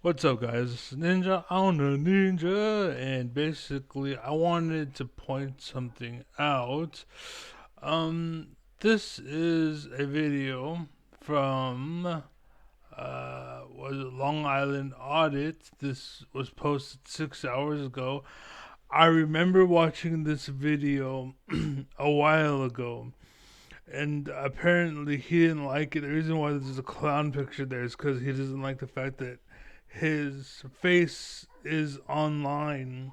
What's up, guys? This is Ninja on a Ninja, and basically, I wanted to point something out. This is a video from was it Long Island Audit. This was posted 6 hours ago. I remember watching this video a while ago, and apparently he didn't like it. The reason why there's a clown picture there is because he doesn't like the fact that his face is online.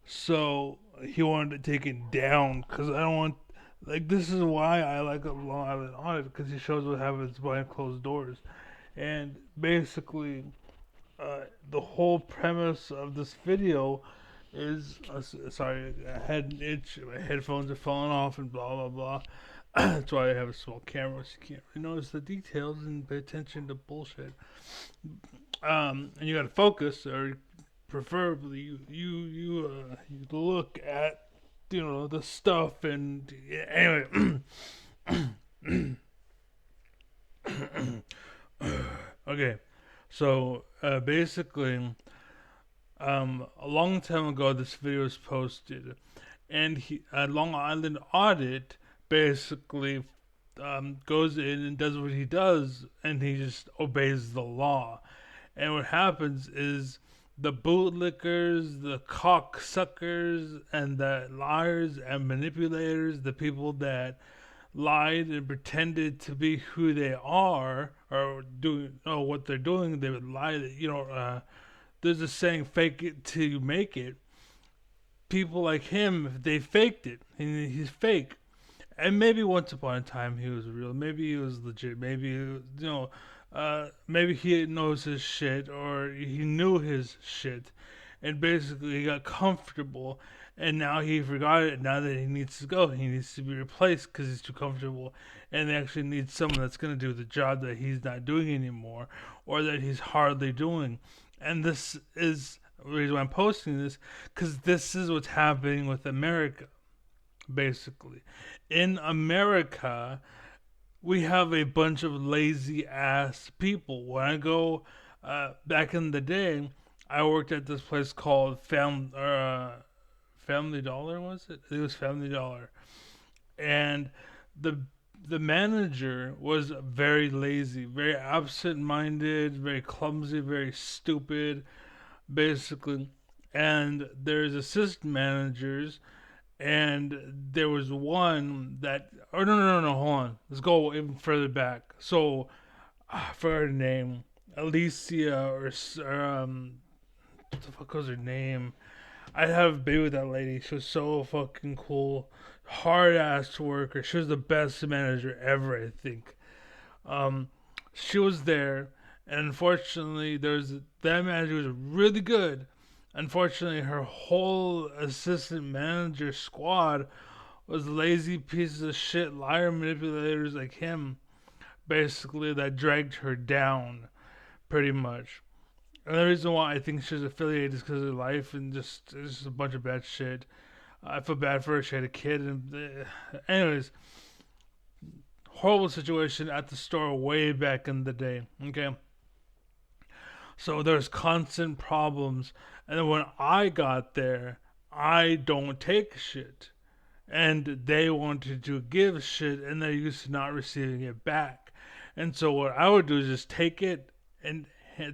So he wanted to take it down because I don't want. Like, this is why I like a Long Island Audit, because he shows what happens behind closed doors. And basically, the whole premise of this video is sorry, I had an itch, my headphones are falling off, and blah blah blah. That's why I have a small camera, so you can't really notice the details and pay attention to bullshit. And you got to focus, or preferably you look at the stuff. And anyway, okay. So basically, a long time ago, this video was posted, and Long Island Audit basically goes in and does what he does, and he just obeys the law. And what happens is the bootlickers, the cocksuckers, and the liars and manipulators, the people that lied and pretended to be who they are or doing what they're doing, they would lie. There's a saying, "Fake it till you make it." People like him, they faked it. He's fake. And maybe once upon a time he was real. Maybe he was legit. Maybe maybe he knows his shit, or he knew his shit, and basically he got comfortable, and now he forgot it. Now that he needs to go, he needs to be replaced because he's too comfortable, and they actually need someone that's gonna do the job that he's not doing anymore, or that he's hardly doing. And this is the reason why I'm posting this, because this is what's happening with America. Basically, in America, we have a bunch of lazy ass people. When I go back in the day, I worked at this place called Family Dollar. Was it? It was Family Dollar, and the the manager was very lazy, very absent-minded, very clumsy, very stupid, basically. And there's assistant managers, and there was one that. Oh, no, hold on, let's go even further back. So I forgot her name, Alicia, or what the fuck was her name? I have a baby with that lady. She was so fucking cool, hard ass worker. She was the best manager ever, I think. um she was there, and unfortunately there's that manager was really good. Unfortunately, her whole assistant manager squad was lazy pieces of shit, liar manipulators like him, basically, that dragged her down, pretty much. And the reason why I think she's affiliated is because of her life, and just it's just a bunch of bad shit. I feel bad for her. She had a kid, and anyways, horrible situation at the store way back in the day. Okay, so there's constant problems, and then when I got there, I don't take shit, and they wanted to give shit, and they're used to not receiving it back. And so what I would do is just take it, and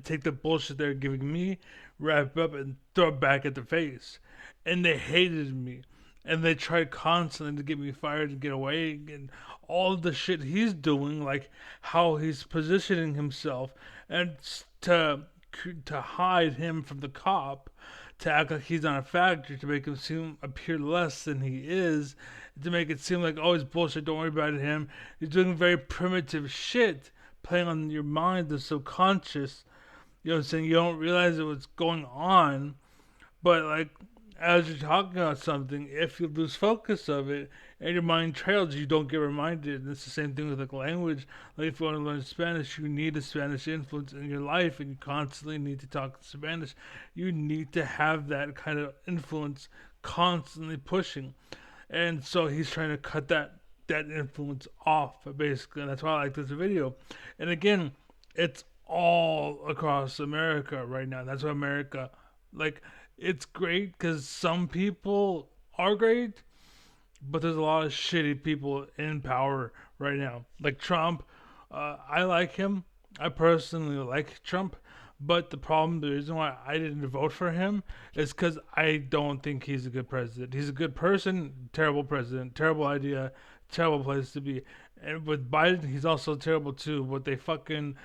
take the bullshit they're giving me, wrap it up, and throw it back at the face. And they hated me, and they tried constantly to get me fired and get away, and all the shit he's doing, like how he's positioning himself, and to hide him from the cop, to act like he's not a factor, to make him seem appear less than he is, to make it seem like, oh, it's bullshit, don't worry about him. He's doing very primitive shit, playing on your mind, the subconscious. You know what I'm saying? You don't realize what's going on, but like, as you're talking about something, if you lose focus of it and your mind trails, you don't get reminded. And it's the same thing with like language. Like, if you want to learn Spanish, you need a Spanish influence in your life, and you constantly need to talk Spanish. You need to have that kind of influence constantly pushing. And so he's trying to cut that influence off, basically. And that's why I like this video. And again, it's all across America right now. That's why America, like, it's great because some people are great, but there's a lot of shitty people in power right now. Like Trump, I like him. I personally like Trump, but the reason why I didn't vote for him is because I don't think he's a good president. He's a good person, terrible president, terrible idea, terrible place to be. And with Biden, he's also terrible too. But they fucking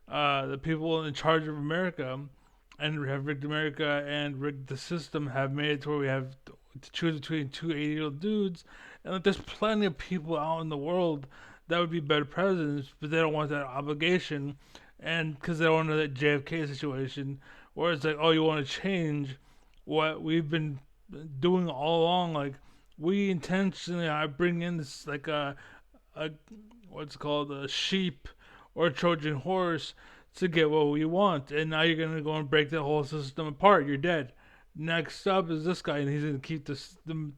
the people in charge of America and have rigged America and rigged the system have made it to where we have to choose between two 80-year-old dudes. And like, there's plenty of people out in the world that would be better presidents, but they don't want that obligation. And because they don't want that JFK situation where it's like, oh, you want to change what we've been doing all along. Like, we intentionally I bring in this, like, a what's called a sheep or a Trojan horse to get what we want. And now you're gonna go and break the whole system apart. You're dead. Next up is this guy, and he's gonna keep the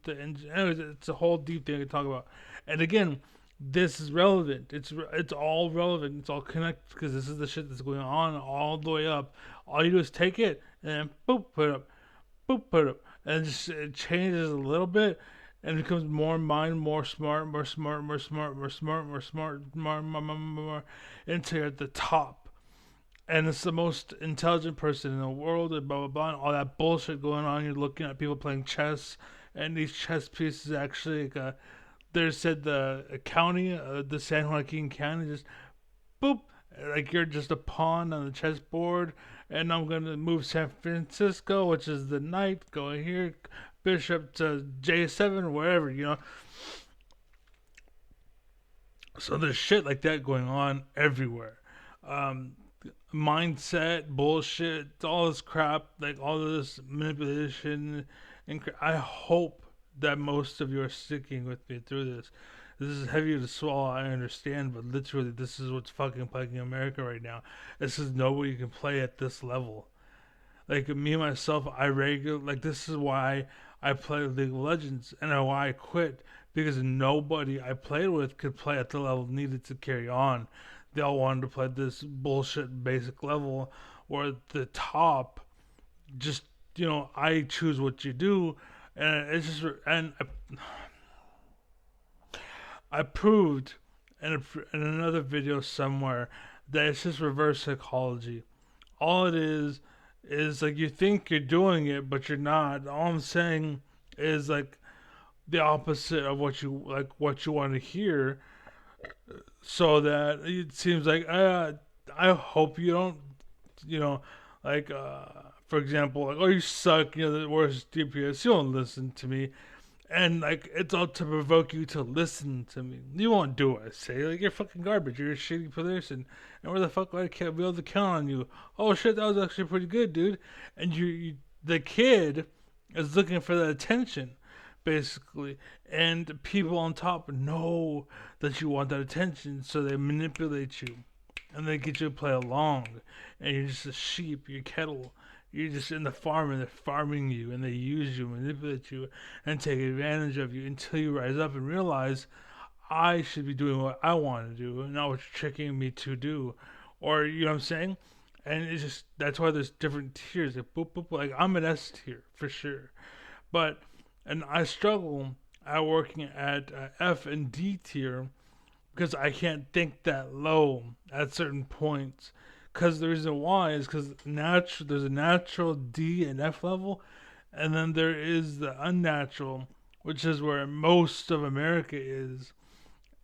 engine. Anyways, it's a whole deep thing to talk about. And again, this is relevant. It's all relevant. It's all connected because this is the shit that's going on all the way up. All you do is take it and then boop, put it up, boop, put it up, and it changes a little bit, and it becomes more mind, more smart, more smart, more smart, more smart, more smart, more, until you're at the top. And it's the most intelligent person in the world, and blah blah blah, and all that bullshit going on. You're looking at people playing chess, and these chess pieces actually, like, they said the county, the San Joaquin County, just boop, like you're just a pawn on the chessboard, and I'm gonna move San Francisco, which is the knight, going here, bishop to J7 or wherever. So there's shit like that going on everywhere. Um, Mindset, bullshit, all this crap, like all this manipulation, and I hope that most of you are sticking with me through this. This is heavy to swallow, I understand, but literally, this is what's fucking plaguing America right now. This is nobody can play at this level. Like me myself, like this is why I play League of Legends and why I quit because nobody I played with could play at the level needed to carry on. They all wanted to play this bullshit basic level or at the top. Just I choose what you do, and it's just and I proved in another video somewhere that it's just reverse psychology. All it is like you think you're doing it, but you're not. All I'm saying is like the opposite of what you want to hear, so that it seems like I hope you don't, you know, like for example, like, oh, you suck, the worst DPS. You don't listen to me, and like it's all to provoke you to listen to me. You won't do what I say. Like, you're fucking garbage. You're a shitty person. And where the fuck would I be able to count on you? Oh shit, that was actually pretty good, dude. And the kid is looking for that attention, basically. And people on top know that you want that attention, so they manipulate you, and they get you to play along. And you're just a sheep. You're cattle. You're just in the farm, and they're farming you, and they use you, manipulate you, and take advantage of you until you rise up and realize I should be doing what I want to do, not what you're tricking me to do. Or, you know what I'm saying? And it's just, that's why there's different tiers. Like, boop, boop, like, I'm an S tier, for sure. But, and I struggle at working at F and D tier because I can't think that low at certain points. Because the reason why is because there's a natural D and F level, and then there is the unnatural, which is where most of America is,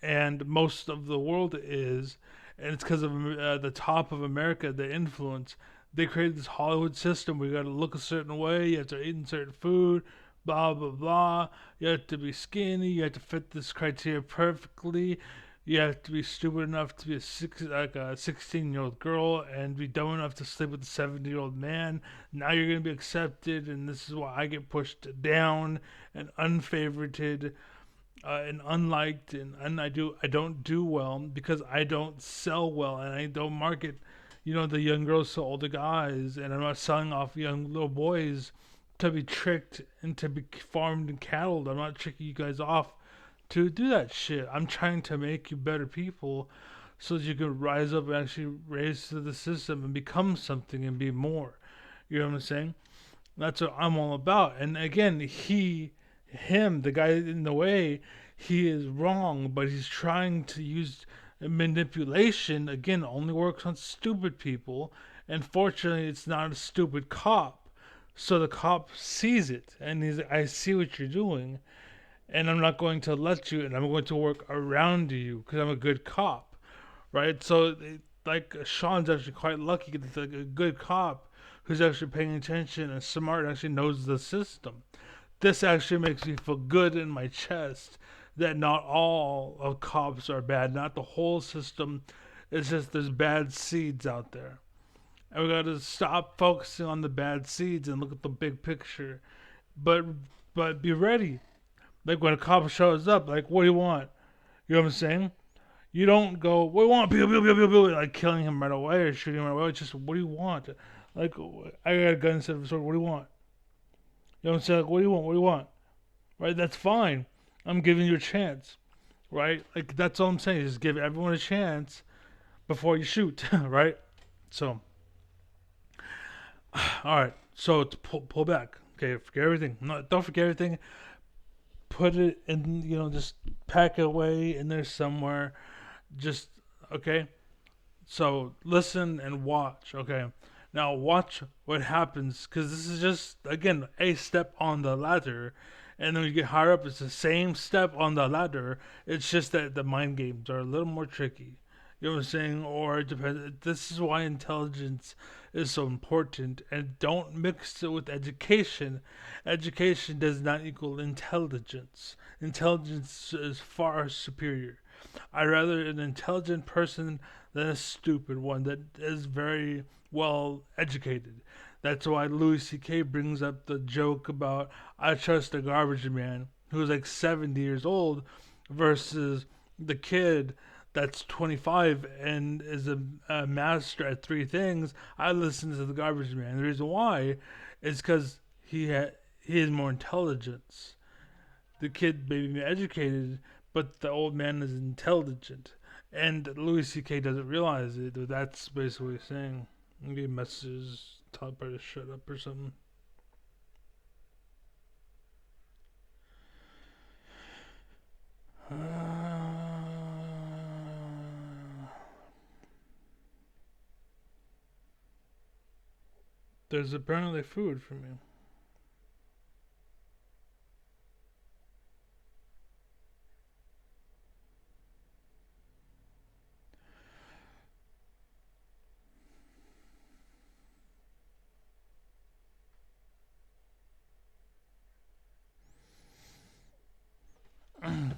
and most of the world is, and it's because of the top of America, the influence. They created this Hollywood system where you got to look a certain way, you have to eat certain food, blah blah blah. You have to be skinny, you have to fit this criteria perfectly. You have to be stupid enough to be like a 16-year-old girl and be dumb enough to sleep with a 70-year-old man. Now you're gonna be accepted, and this is why I get pushed down and unfavorited and unliked, and I don't do well because I don't sell well and I don't market, the young girls to older guys, and I'm not selling off young little boys to be tricked and to be farmed and cattled. I'm not tricking you guys off to do that shit. I'm trying to make you better people so that you can rise up and actually raise to the system and become something and be more. You know what I'm saying? That's what I'm all about. And again, him, the guy in the way, he is wrong, but he's trying to use manipulation. Again, only works on stupid people. And fortunately, it's not a stupid cop. So the cop sees it and he's like, I see what you're doing, and I'm not going to let you, and I'm going to work around you because I'm a good cop, right? So, like, Sean's actually quite lucky that like a good cop who's actually paying attention and smart actually knows the system. This actually makes me feel good in my chest that not all of cops are bad, not the whole system. It's just there's bad seeds out there. And we gotta stop focusing on the bad seeds and look at the big picture. But be ready. Like when a cop shows up, like what do you want? You know what I'm saying? You don't go, what do you want? Pew, pew, pew, pew, pew, like killing him right away or shooting him right away. It's just, what do you want? Like, I got a gun instead of a sword. What do you want? You know what I'm saying? Like, what do you want? What do you want? Right? That's fine. I'm giving you a chance. Right? Like, that's all I'm saying. Just give everyone a chance before you shoot. Right? So, all right. So, to pull back. Okay, forget everything. No, don't forget everything. Put it in, just pack it away in there somewhere. Just, okay? So, listen and watch, okay? Now, watch what happens, because this is just, again, a step on the ladder. And then when you get higher up, it's the same step on the ladder. It's just that the mind games are a little more tricky. You know what I'm saying? Or it depends. This is why intelligence is so important. And don't mix it with education. Education does not equal intelligence. Intelligence is far superior. I'd rather an intelligent person than a stupid one that is very well educated. That's why Louis C.K. brings up the joke about I trust a garbage man who's like 70 years old versus the kid that's 25 and is a master at three things. I listen to the garbage man. The reason why is because he has more intelligence. The kid may be educated, but the old man is intelligent. And Louis C.K. doesn't realize it. But that's basically what he's saying. Maybe messages taught by to shut up or something. There's apparently food for me.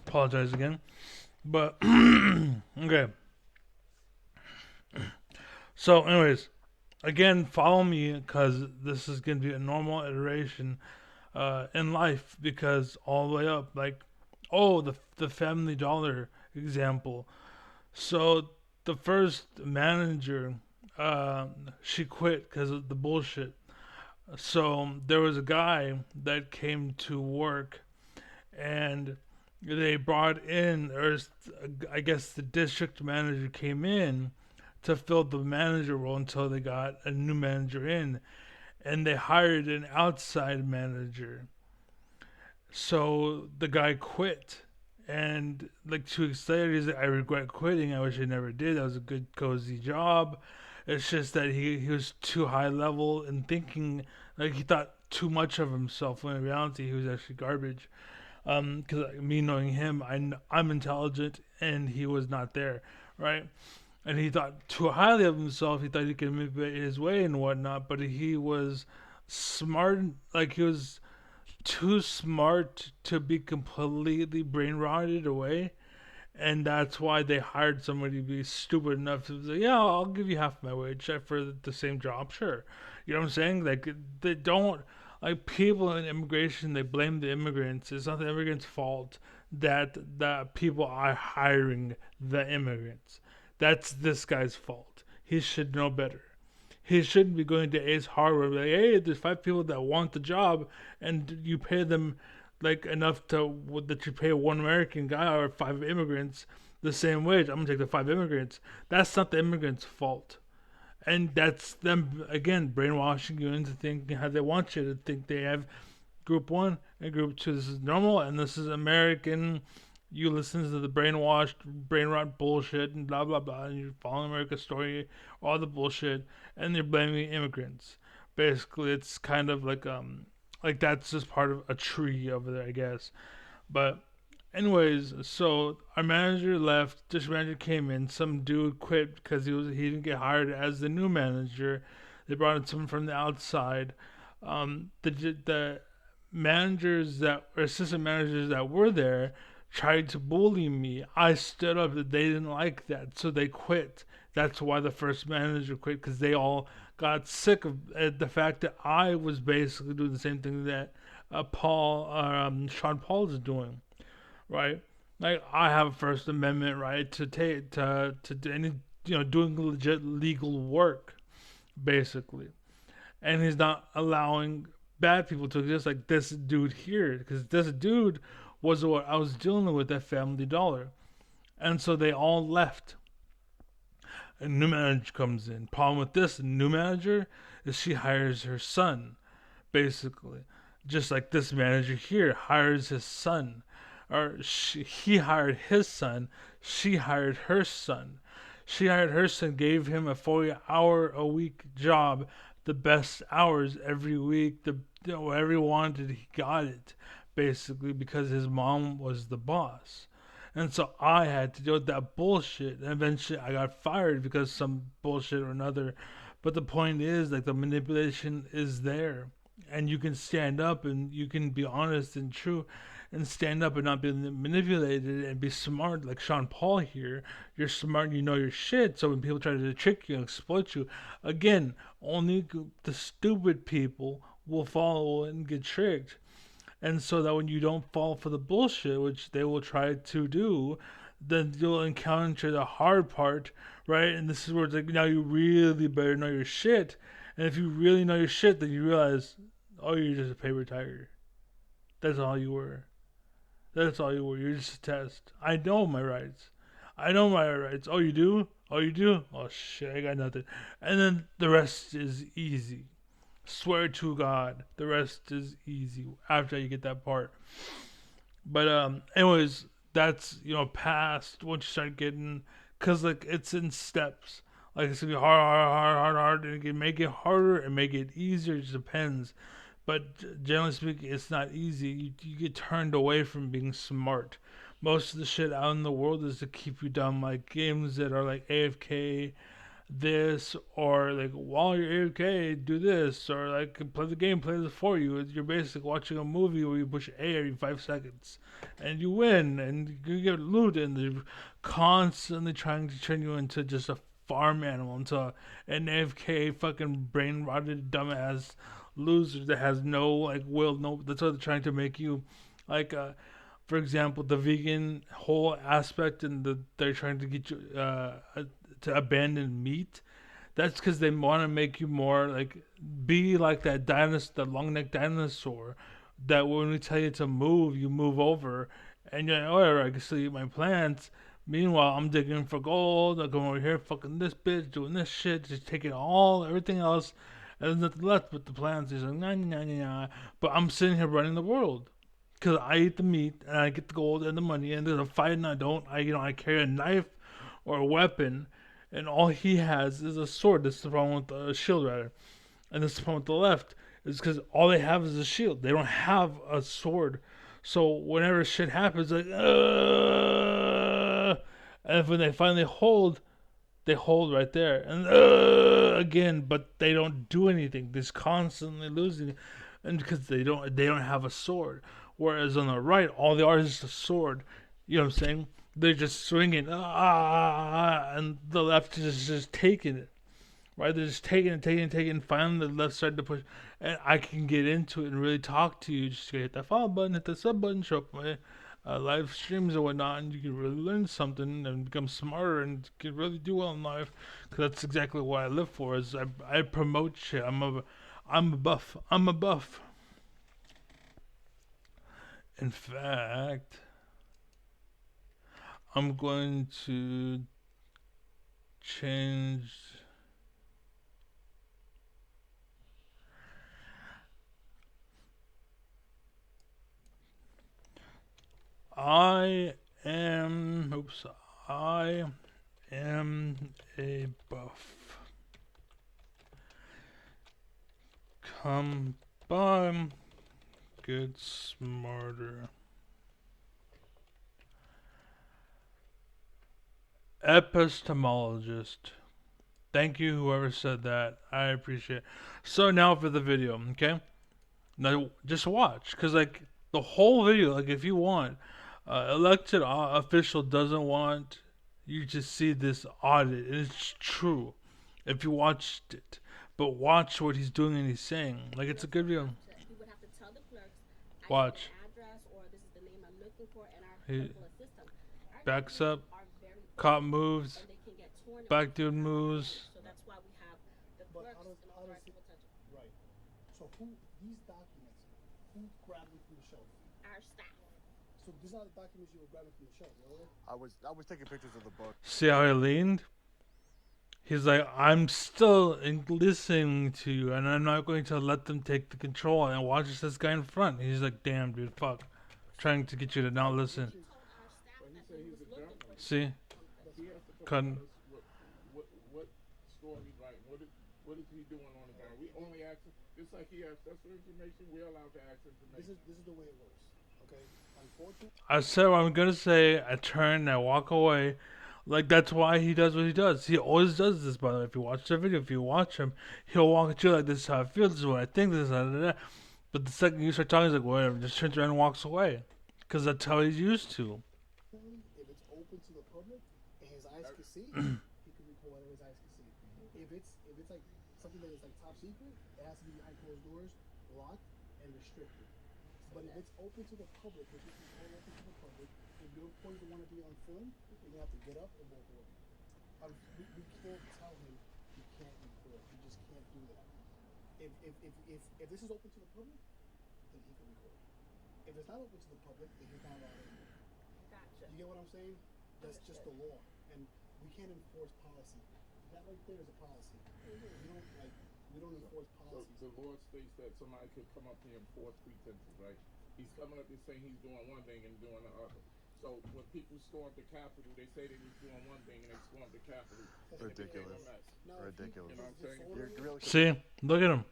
Apologize again. But, okay. So, anyways, again, follow me because this is going to be a normal iteration in life because all the way up, like, oh, the Family Dollar example. So, the first manager, she quit because of the bullshit. So, there was a guy that came to work and they brought in, or I guess the district manager came in to fill the manager role until they got a new manager in, and they hired an outside manager. So the guy quit, and like 2 weeks later, he's like, "I regret quitting. I wish I never did. That was a good cozy job. It's just that he was too high level and thinking like he thought too much of himself when in reality he was actually garbage." Because me knowing him, I'm intelligent, and he was not there, right? And he thought too highly of himself. He thought he could manipulate his way and whatnot, but he was smart. Like he was too smart to be completely brain rotted away, and that's why they hired somebody to be stupid enough to say, "Yeah, I'll give you half my wage for the same job." Sure, you know what I'm saying? Like they don't like people in immigration. They blame the immigrants. It's not the immigrants' fault that people are hiring the immigrants. That's this guy's fault. He should know better. He shouldn't be going to Ace Hardware and be like, hey, there's 5 people that want the job, and you pay them like enough to that you pay one American guy or 5 immigrants the same wage. I'm gonna take the 5 immigrants. That's not the immigrants' fault, and that's them again brainwashing you into thinking how they want you to think. They have group one and group two. This is normal, and this is American. You listen to the brainwashed, brain rot bullshit and blah blah blah, and you're following America's story, all the bullshit, and you're blaming immigrants. Basically, it's kind of like that's just part of a tree over there, I guess. But anyways, so our manager left. This manager came in. Some dude quit because he didn't get hired as the new manager. They brought in someone from the outside. The managers that or assistant managers that were there tried to bully me. I stood up. They didn't like that, so they quit. That's why the first manager quit, because they all got sick of the fact that I was basically doing the same thing that Sean Paul is doing, right? Like I have a First Amendment right to take to do any doing legit legal work, basically, and he's not allowing bad people to exist like this dude here, because this dude was what I was dealing with at Family Dollar, and so they all left. A new manager comes in. Problem with this new manager is she hires her son, basically, just like this manager here hires his son, or he hired his son. She hired her son. She hired her son, gave him a 40-hour-a-week job, the best hours every week. Whatever he wanted, he got it, basically, because his mom was the boss. And so I had to deal with that bullshit. And eventually I got fired because some bullshit or another. But the point is, like, the manipulation is there. And you can stand up and you can be honest and true and stand up and not be manipulated and be smart, like Sean Paul here. You're smart and you know your shit. So when people try to trick you and exploit you, again, only the stupid people will follow and get tricked. And so that when you don't fall for the bullshit, which they will try to do, then you'll encounter the hard part, right? And this is where it's like, now you really better know your shit. And if you really know your shit, then you realize, oh, you're just a paper tiger. That's all you were. That's all you were. You're just a test. I know my rights. I know my rights. Oh, you do? Oh, you do? Oh, shit, I got nothing. And then the rest is easy. Swear to God, the rest is easy after you get that part. But anyways, that's past once you start getting, cause like it's in steps. Like it's gonna be hard, and it can make it harder and make it easier. It just depends. But generally speaking, it's not easy. You get turned away from being smart. Most of the shit out in the world is to keep you dumb, like games that are like AFK, this, or like while you're AFK, do this, or like play the game, play this for you. You're basically watching a movie where you push A every 5 seconds, and you win, and you get loot, and they're constantly trying to turn you into just a farm animal, into an AFK fucking brain rotted dumbass loser that has no like will, no. That's what they're trying to make you, like for example, the vegan whole aspect, and they're trying to get you to abandon meat. That's because they want to make you more like be like that dinosaur, the long necked dinosaur. That when we tell you to move, you move over, and you're like, oh, I can still eat my plants. Meanwhile, I'm digging for gold. I'm going over here, fucking this bitch, doing this shit, just taking everything else, and there's nothing left but the plants. He's like, nah, nah, nah, nah. But I'm sitting here running the world. Because I eat the meat and I get the gold and the money, and there's a fight and I don't. I carry a knife or a weapon, and all he has is a sword. This is the problem with the shield rather, and this is the problem with the left is because all they have is a shield. They don't have a sword. So whenever shit happens, like, and when they finally hold, they hold right there, and again, but they don't do anything. They're just constantly losing, and because they don't have a sword. Whereas on the right, all they are is just a sword. You know what I'm saying? They're just swinging, and the left is just taking it. Right? They're just taking it, taking it, taking it, and finally the left started to push. And I can get into it and really talk to you. Just hit that follow button, hit the sub button, show up my live streams and whatnot, and you can really learn something and become smarter and can really do well in life. Because that's exactly what I live for. Is I promote shit. I'm a buff. I'm a buff. In fact, I'm going to change. I am. Oops. I am a buff. Come by. Get smarter. Epistemologist. Thank you, whoever said that. I appreciate it. So now for the video, okay? Now just watch, cause like the whole video, like if you want, elected official doesn't want you to see this audit. It's true, if you watched it, but watch what he's doing and he's saying. Like it's a good video. Watch. He backs up, cop moves, back dude moves. Right. So who these documents? Who grabbed them from the shelf? Our staff. So these are the documents you were grabbing from the shelf, really? I was taking pictures of the book. See how he leaned? He's like, I'm still listening to you, and I'm not going to let them take the control. And watches this guy in front. He's like, damn, dude, fuck. Trying to get you to not listen. See? Cutting. What story, like, what is he doing on the ground? We only ask him, just like he asks us for information, we're allowed to ask information. This is the way it works. Okay? Unfortunately, I said what I'm gonna say. I turn and I walk away. Like that's why he does what he does. He always does this. By the way, if you watch the video, if you watch him, he'll walk at you like this is how I feel. This is what I think. This is how. Da, da. But the second you start talking, he's like whatever. Just turns around and walks away, because that's how he's used to. if it's open to the public and his eyes can see, he can record whatever his eyes can see. If it's like something that is like top secret, it has to be behind closed doors, locked, and restricted. But if it's open to the public, which is all open to the public, if your employees want to be on film, you're gonna have to get up and walk away. We can't tell him he can't record. We just can't do that. If this is open to the public, then he can record. If it's not open to the public, then he's not allowed in. Gotcha. You get what I'm saying? That's just the law, and we can't enforce policy. That right there is a policy. We don't enforce policies. So the law states that somebody could come up here and force pretenses, right? He's coming up here saying he's doing one thing and doing the other. So when people stormed the Capitol, they say they was doing one thing and they stormed the Capitol. Ridiculous. Ridiculous. You know what I'm saying? You're really See, look at him.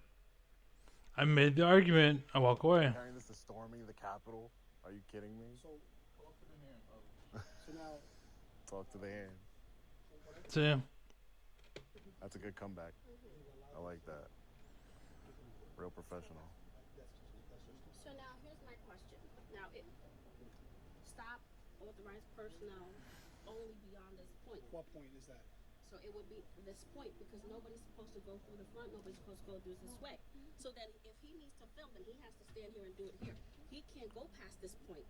I made the argument. I walk away. comparing this to storming the Capitol? Are you kidding me? So Talk to the hand, brother. so now Talk to the hand. See, That's a good comeback. I like that. Real professional. So now here's my question. Now it stop authorized personnel only beyond this point. what point is that? So it would be this point because nobody's supposed to go through the front, nobody's supposed to go through this way. So then if he needs to film, then he has to stand here and do it here. He can't go past this point.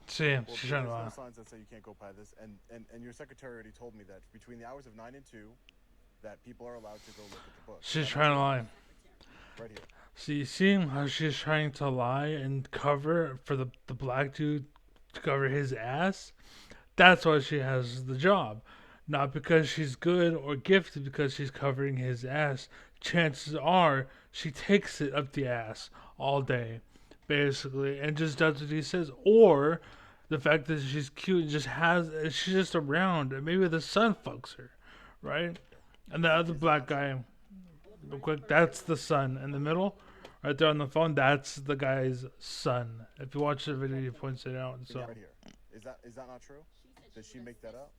see, Well, she's there's trying to no lie. signs that say you can't go by this, and your secretary already told me that between the hours of 9 and 2, that people are allowed to go look at the book. She's trying to lie. Right here. See, seeing how she's trying to lie and cover for the black dude to cover his ass, that's why she has the job. Not because she's good or gifted, because she's covering his ass. Chances are she takes it up the ass all day, basically, and just does what he says. Or the fact that she's cute and she's just around, and maybe the son fucks her, right? And the other black guy, real quick, that's the son in the middle, right there on the phone. That's the guy's son. If you watch the video, he points it out. So Right here. Is that not true? Did she make that up?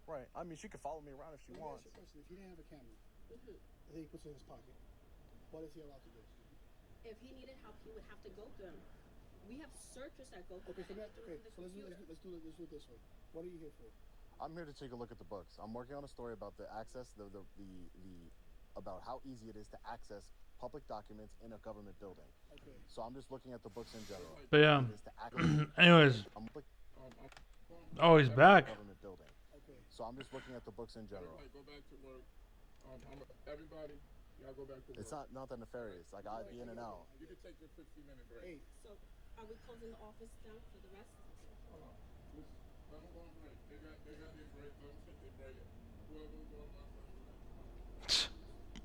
Right. I mean, she could follow me around if she Let me wants. ask you a question. If he didn't have a camera, and then he puts it in his pocket, what is he allowed to do? If he needed help, he would have to go through them. We have searchers that go through Okay, so that let's and do do it through the computer. it this way. What are you here for? I'm here to take a look at the books. I'm working on a story about the access, the about how easy it is to access public documents in a government building. Okay. So I'm just looking at the books in general. but yeah. It is to access. Anyways, I'm oh, he's back. government building. Okay. So I'm just looking at the books in general. Everybody go back to work. Everybody, y'all go back to work. It's not that nefarious. Like I'd be in and out. You can take your 15-minute break. Hey, So are we closing the office down for the rest? I'm going break. They got their break. Let them take their break. Whoever's going my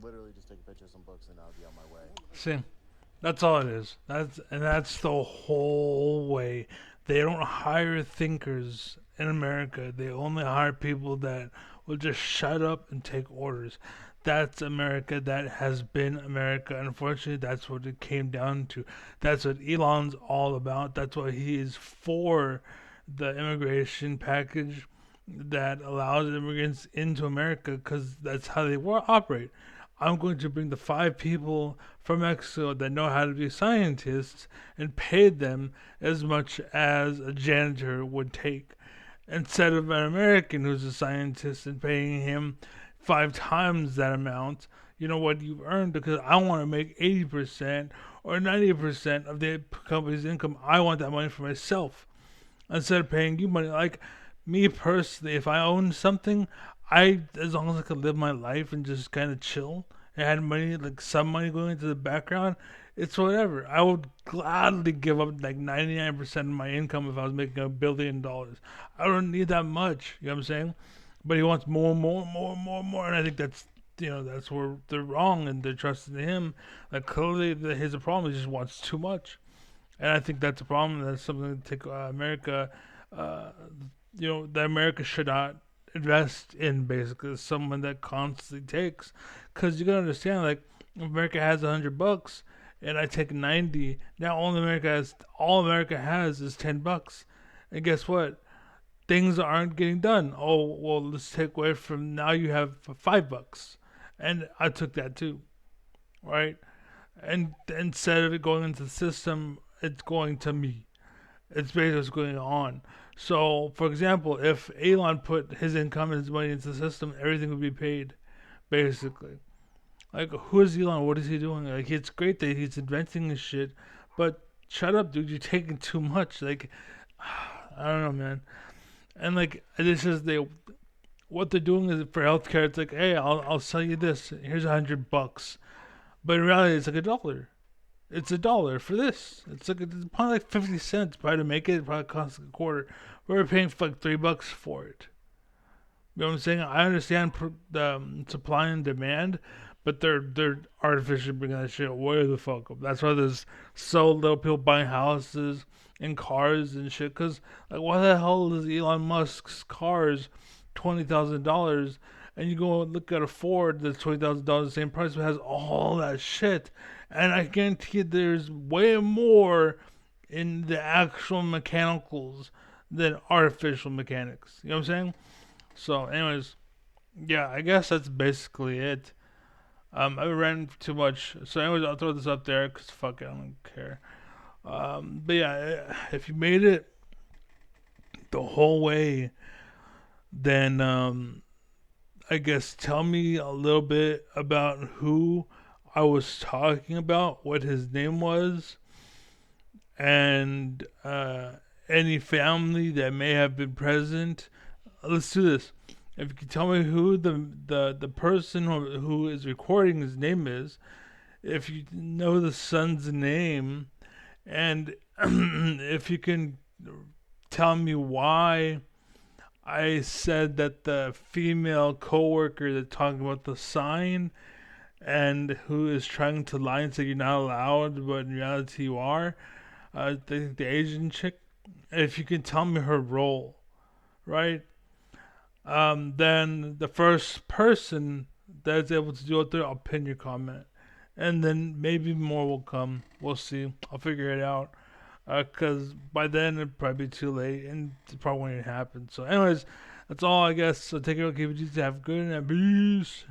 Literally just take a picture of some books and I'll be on my way. See, that's all it is. That's the whole way. They don't hire thinkers in America. They only hire people that will just shut up and take orders. That's America. That has been America. Unfortunately, that's what it came down to. That's what Elon's all about. That's why he is for the immigration package that allows immigrants into America because that's how they operate. I'm going to bring the 5 people from Mexico that know how to be scientists and pay them as much as a janitor would take instead of an American who's a scientist and paying him 5 times that amount. You know what you've earned because I want to make 80% or 90% of the company's income. I want that money for myself instead of paying you money. Like me personally, if I own something, I as long as I could live my life and just kind of chill and had money, like some money going into the background, it's whatever. I would gladly give up like 99% of my income if I was making $1 billion. I don't need that much. You know what I'm saying? But he wants more, more, more, more, more, and I think that's where they're wrong and they're trusting him. Like clearly, his problem. He just wants too much. And I think that's a problem. That's something to take America, uh, that America should not invest in. Basically, someone that constantly takes, because you gotta understand, like if America has $100 and I take 90. Now all America has is $10, and guess what? Things aren't getting done. Oh well, let's take away from now. You have $5, and I took that too, right? And instead of it going into the system, it's going to me. It's basically what's going on. So, for example, if Elon put his income and his money into the system, everything would be paid, basically. Like, who is Elon? What is he doing? Like, it's great that he's inventing this shit, but shut up, dude. You're taking too much. Like, I don't know, man. And like, this is what they're doing is for healthcare. It's like, hey, I'll sell you this. Here's $100, but in reality, it's like $1. It's $1 for this. It's probably like 50 cents probably to make it. It probably costs like a quarter. We're paying for like $3 for it. You know what I'm saying? I understand the supply and demand, but they're artificially bringing that shit way the fuck up. That's why there's so little people buying houses and cars and shit. Cause like, why the hell is Elon Musk's cars $20,000, and you go and look at a Ford that's $20,000 the same price, but has all that shit, and I guarantee you there's way more in the actual mechanicals than artificial mechanics. You know what I'm saying? So, anyways, yeah, I guess that's basically it. I ran too much. So, anyways, I'll throw this up there because fuck it, I don't care. But yeah, if you made it the whole way, then I guess tell me a little bit about who I was talking about, what his name was, and any family that may have been present. Let's do this. If you can tell me who the person who is recording his name is, if you know the son's name, and if you can tell me why I said that the female coworker that's talking about the sign and who is trying to lie and say you're not allowed, but in reality you are. The Asian chick. If you can tell me her role, right? Then the first person that's able to do it there, I'll pin your comment, and then maybe more will come. We'll see. I'll figure it out. Because by then it'd probably be too late, and it probably won't even happen. So, anyways, that's all I guess. So take care, keep it easy, have a good night, peace.